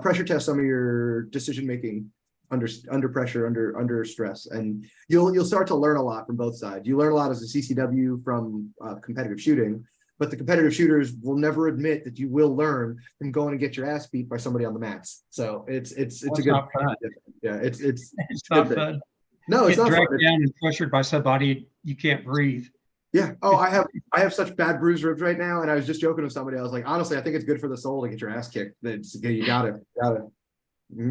pressure test some of your decision making under pressure, under stress, and you'll start to learn a lot from both sides. You learn a lot as a CCW from competitive shooting. But the competitive shooters will never admit that you will learn from going and get your ass beat by somebody on the mats. So it's a good fun. Yeah, it's not fun. No, it's not dragged fun. Down and pressured by somebody you can't breathe. Yeah. Oh, I have such bad bruised ribs right now, and I was just joking with somebody. I was like, honestly, I think it's good for the soul to get your ass kicked. You got it. Mm-hmm.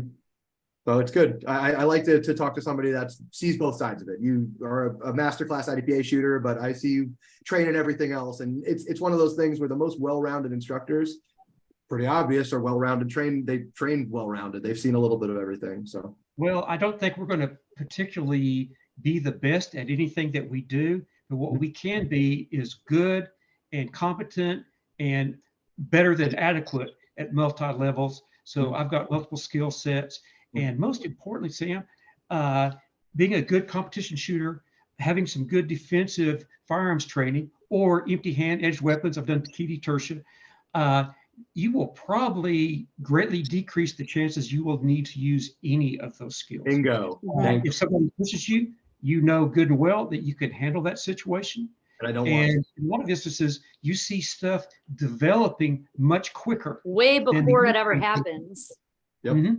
So it's good. I like to talk to somebody that sees both sides of it. You are a masterclass IDPA shooter, but I see you training everything else. And it's one of those things where the most well-rounded instructors, pretty obvious, are well-rounded, they train well-rounded. They've seen a little bit of everything. So, well, I don't think we're going to particularly be the best at anything that we do, but what we can be is good and competent and better than adequate at multi-levels. So I've got multiple skill sets. And most importantly, Sam, being a good competition shooter, having some good defensive firearms training or empty hand edged weapons, I've done Takiti Tertia, you will probably greatly decrease the chances you will need to use any of those skills. Bingo. If somebody pushes you, you know good and well that you can handle that situation. And I don't want in a lot of instances, you see stuff developing much quicker. Way before it ever happens. Yep. Mm-hmm.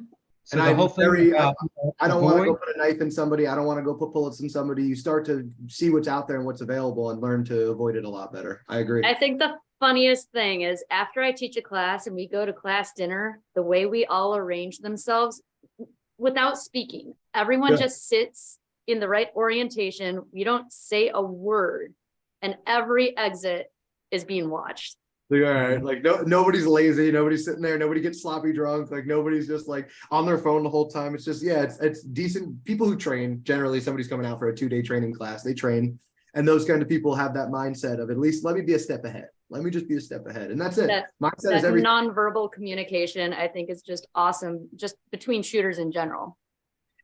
So and I don't want to go put a knife in somebody. I don't want to go put bullets in somebody. You start to see what's out there and what's available and learn to avoid it a lot better. I agree. I think the funniest thing is after I teach a class and we go to class dinner, the way we all arrange themselves without speaking, everyone just sits in the right orientation. We don't say a word, and every exit is being watched. Like, all right, like nobody's lazy, nobody's sitting there, nobody gets sloppy drunk, like nobody's just like on their phone the whole time. It's just, it's decent. People who train, generally somebody's coming out for a 2-day training class, they train, and those kind of people have that mindset of at least let me be a step ahead. let me just be a step ahead. And that's it. Mindset That is everything. nonverbal communication, I think, is just awesome, just between shooters in general.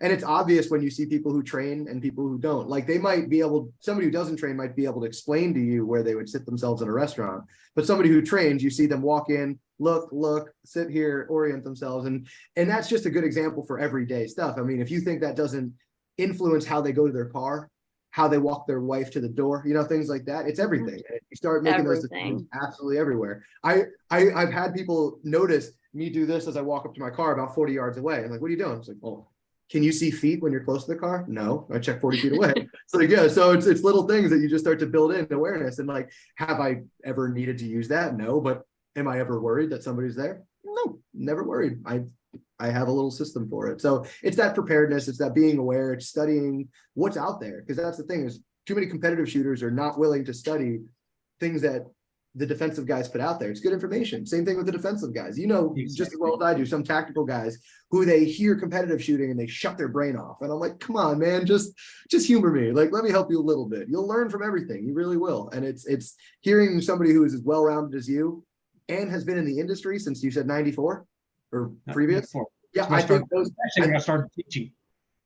And it's obvious when you see people who train and people who don't. Like they might be able, somebody who doesn't train might be able to explain to you where they would sit themselves in a restaurant. But somebody who trains, you see them walk in, look, sit here, orient themselves. And that's just a good example for everyday stuff. I mean, if you think that doesn't influence how they go to their car, how they walk their wife to the door, you know, things like that, it's everything. You start making those decisions absolutely everywhere. I've had people notice me do this as I walk up to my car about 40 yards away. I'm like, what are you doing? It's like, oh, can you see feet when you're close to the car? No, I check 40 feet away. So yeah, so it's little things that you just start to build in awareness. And like, have I ever needed to use that? No, but am I ever worried that somebody's there? No, never worried. I have a little system for it. So it's that preparedness, it's that being aware, it's studying what's out there. Because that's the thing, is too many competitive shooters are not willing to study things that the defensive guys put out there. It's good information. Same thing with the defensive guys. You know, just as well as I do, some tactical guys who they hear competitive shooting and they shut their brain off. And I'm like, come on, man, just humor me. Like, let me help you a little bit. You'll learn from everything. You really will. And it's hearing somebody who is as well-rounded as you and has been in the industry since, you said 94 or previous. Yeah, I think I started teaching.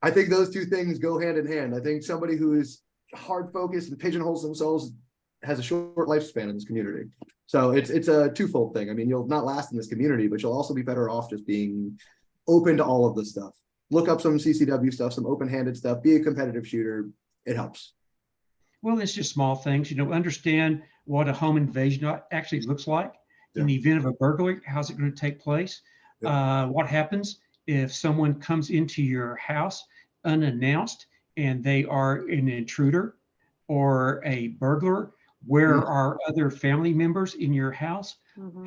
I think those two things go hand in hand. I think somebody who is hard focused and pigeonholes themselves has a short lifespan in this community. So it's a twofold thing. I mean, you'll not last in this community, but you'll also be better off just being open to all of this stuff. Look up some CCW stuff, some open-handed stuff, be a competitive shooter. It helps. Well, it's just small things, you know, understand what a home invasion actually looks like. In the event of a burglary, how's it going to take place? What happens if someone comes into your house unannounced and they are an intruder or a burglar? Where are other family members in your house?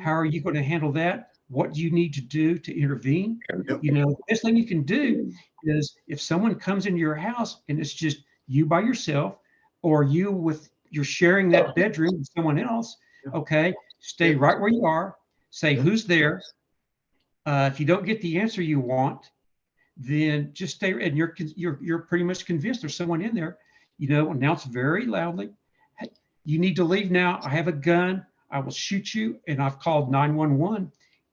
How are you going to handle that? What do you need to do to intervene? You know, the best thing you can do is if someone comes into your house and it's just you by yourself, or you're sharing that bedroom with someone else, okay, stay right where you are, say who's there. If you don't get the answer you want, then just stay, and you're pretty much convinced there's someone in there, you know, announce very loudly, hey, you need to leave now. I have a gun. I will shoot you. And I've called 911.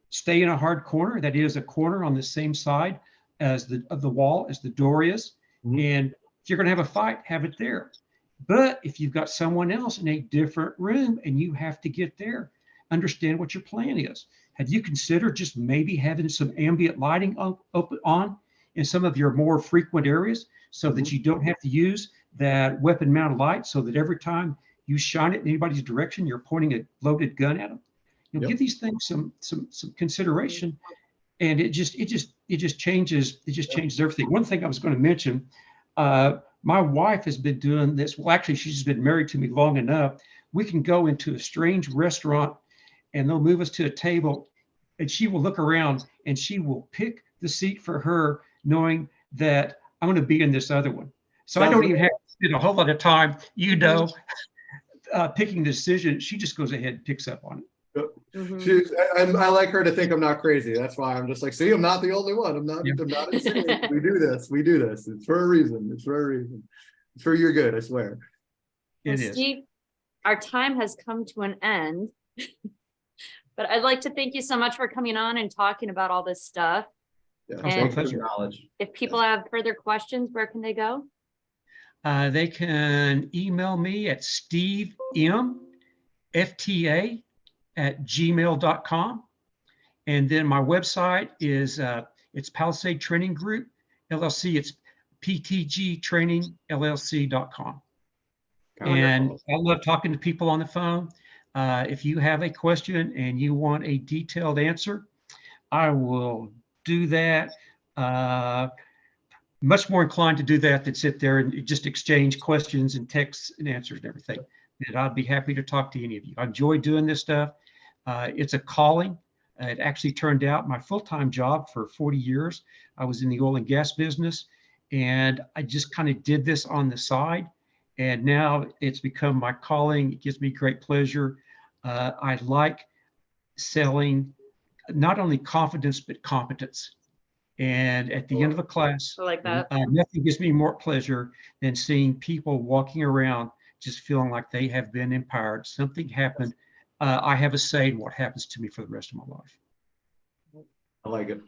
Stay in a hard corner. That is a corner on the same side of the wall as the door is. And if you're going to have a fight, have it there. But if you've got someone else in a different room and you have to get there, understand what your plan is. Have you considered just maybe having some ambient lighting on in some of your more frequent areas so that you don't have to use that weapon mounted light, so that every time you shine it in anybody's direction, you're pointing a loaded gun at them? You know, give these things some consideration, and it just changes everything. One thing I was going to mention, my wife has been doing this. Well, actually, she's been married to me long enough. We can go into a strange restaurant and they'll move us to a table and she will look around and she will pick the seat for her, knowing that I'm going to be in this other one. So I don't even have to spend a whole lot of time, you know, picking the decision. She just goes ahead and picks up on it. I like her to think I'm not crazy. That's why I'm just like, see, I'm not the only one. I'm not insane. We do this. It's for a reason. It's for your good, I swear. Well, Steve, our time has come to an end. But I'd like to thank you so much for coming on and talking about all this stuff. Thanks for your knowledge. If people have further questions, where can they go? They can email me at stevemfta@gmail.com. And then my website is it's Palisade Training Group, LLC. It's ptgtrainingllc.com. And I love talking to people on the phone. If you have a question and you want a detailed answer, I will do that. Much more inclined to do that than sit there and just exchange questions and texts and answers and everything. And I'd be happy to talk to any of you. I enjoy doing this stuff. It's a calling. It actually turned out my full-time job for 40 years. I was in the oil and gas business, and I just kind of did this on the side. And now it's become my calling. It gives me great pleasure. I like selling not only confidence, but competence. And at the end of a class, I like that. Nothing gives me more pleasure than seeing people walking around just feeling like they have been empowered. Something happened I have a say in what happens to me for the rest of my life. I like it.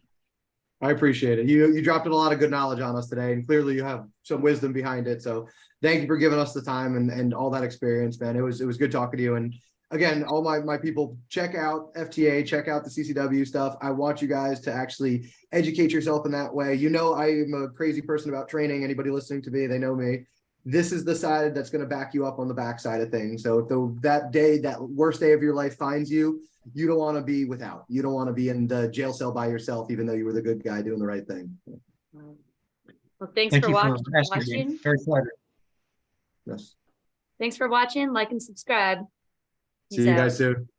I appreciate it. You dropped a lot of good knowledge on us today, and clearly you have some wisdom behind it. So thank you for giving us the time and all that experience, man. It was good talking to you. And again, all my people, check out FTA, check out the CCW stuff. I want you guys to actually educate yourself in that way. You know, I am a crazy person about training. Anybody listening to me, they know me. This is the side that's going to back you up on the backside of things. So if that day, that worst day of your life finds you, you don't want to be without. You don't want to be in the jail cell by yourself, even though you were the good guy doing the right thing. Well, thanks Thank for you for watching. asking me. Very flattered. Yes. Thanks for watching. Like and subscribe. See Peace you out. guys soon.